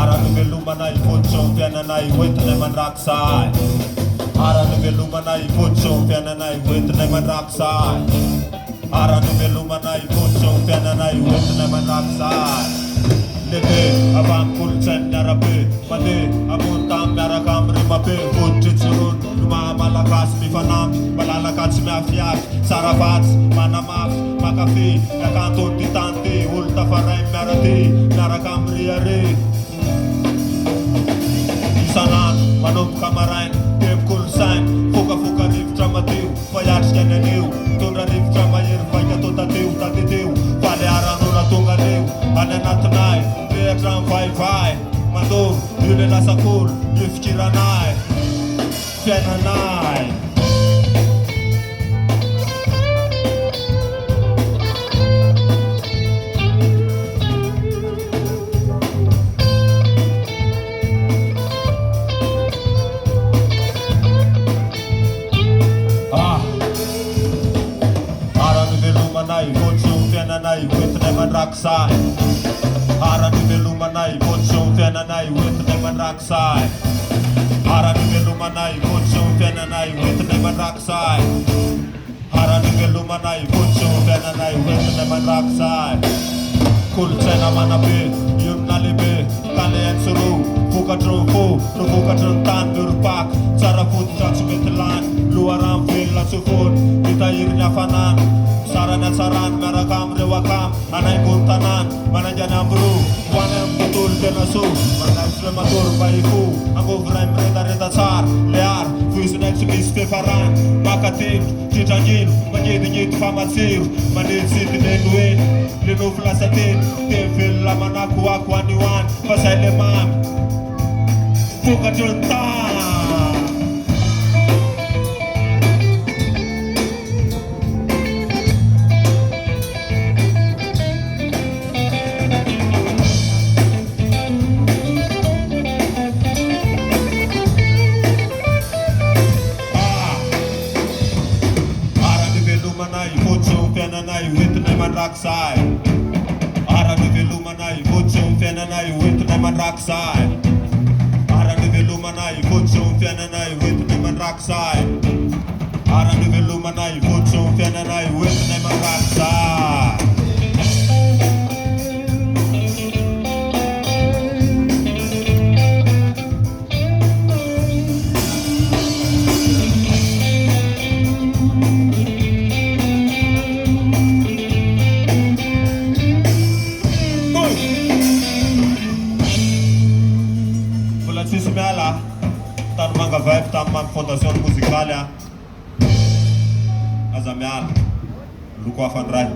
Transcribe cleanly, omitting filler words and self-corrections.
Arany velomanay fototra ny fiainanay hoentinay mandrakizay. Arany velomanay fototra ny fiainanay hoentinay mandrakizay. Arany velomanay fototra ny fiainanay hoentinay mandrakizay. Lehibe avy amin'ny kolontsain'ny arabe, mandeha ambony tany miaraka amin'ny rimabe. Fototra tsirono no maha-malagasy mifanampy, malalaka tsy miafiafy, tsara vatsy, manamafy, makafy, miakantony ty tany ty, olo tafaray miaraty, miaraka amin'ny riare. Isan'andro manomboka maraina, tebo kolontsaina, fokafoka rivotra mateo, fahiatrika ny aneo, mitondra rivotra mahery vaika atao tateo, faly aran'ora tonga leo, any anatinay, rehatra mivaivay, mandoro, io le lasakolo, io fikiranay, fiainanay. Fiainanay hoentinay mandrakizay. Arany velomanay fototra ny fiainanay hoentinay mandrakizay. Arany velomanay fototra ny fiainanay hoentinay mandrakizay. Arany velomanay fototra ny fiainanay hoentinay mandrakizay. Kolontsaina manabe, io na lehibe, tany entsoro, vokatra ny fo, no vokatra ny tany miropaky, tsara fototra tsy mety lany, loharano velona tsy fony, mitahiry ny hafanana. Sarany atsarany miaraka amin'ireo akamy, anaingony tanàna, manaingany ambiro, hoany amin'ny tontolo tena so, manavitra matory mba hifo, angoviray miredareda tsara, le ara, voisinay tsy misy fefarany, makatendro, tritrangino, magnedignedy famatsiro, maneditsidineny hoe, le nofo lasa teny, teny velona manakoako hoany hoany, fa zay le mamy, vokatra ny tany. Fiainanay hoentinay mandrakizay. Arany velomanay fototra ny fiainanay hoentinay mandrakizay. Arany velomanay fototra ny fiainanay hoentinay mandrakizay. Arany velomanay fototra ny fiainanay hoentinay mandrakizay. Sisy miala, Tanimanga vibe tamin'ny fondation musicale aza miala, loko afandray.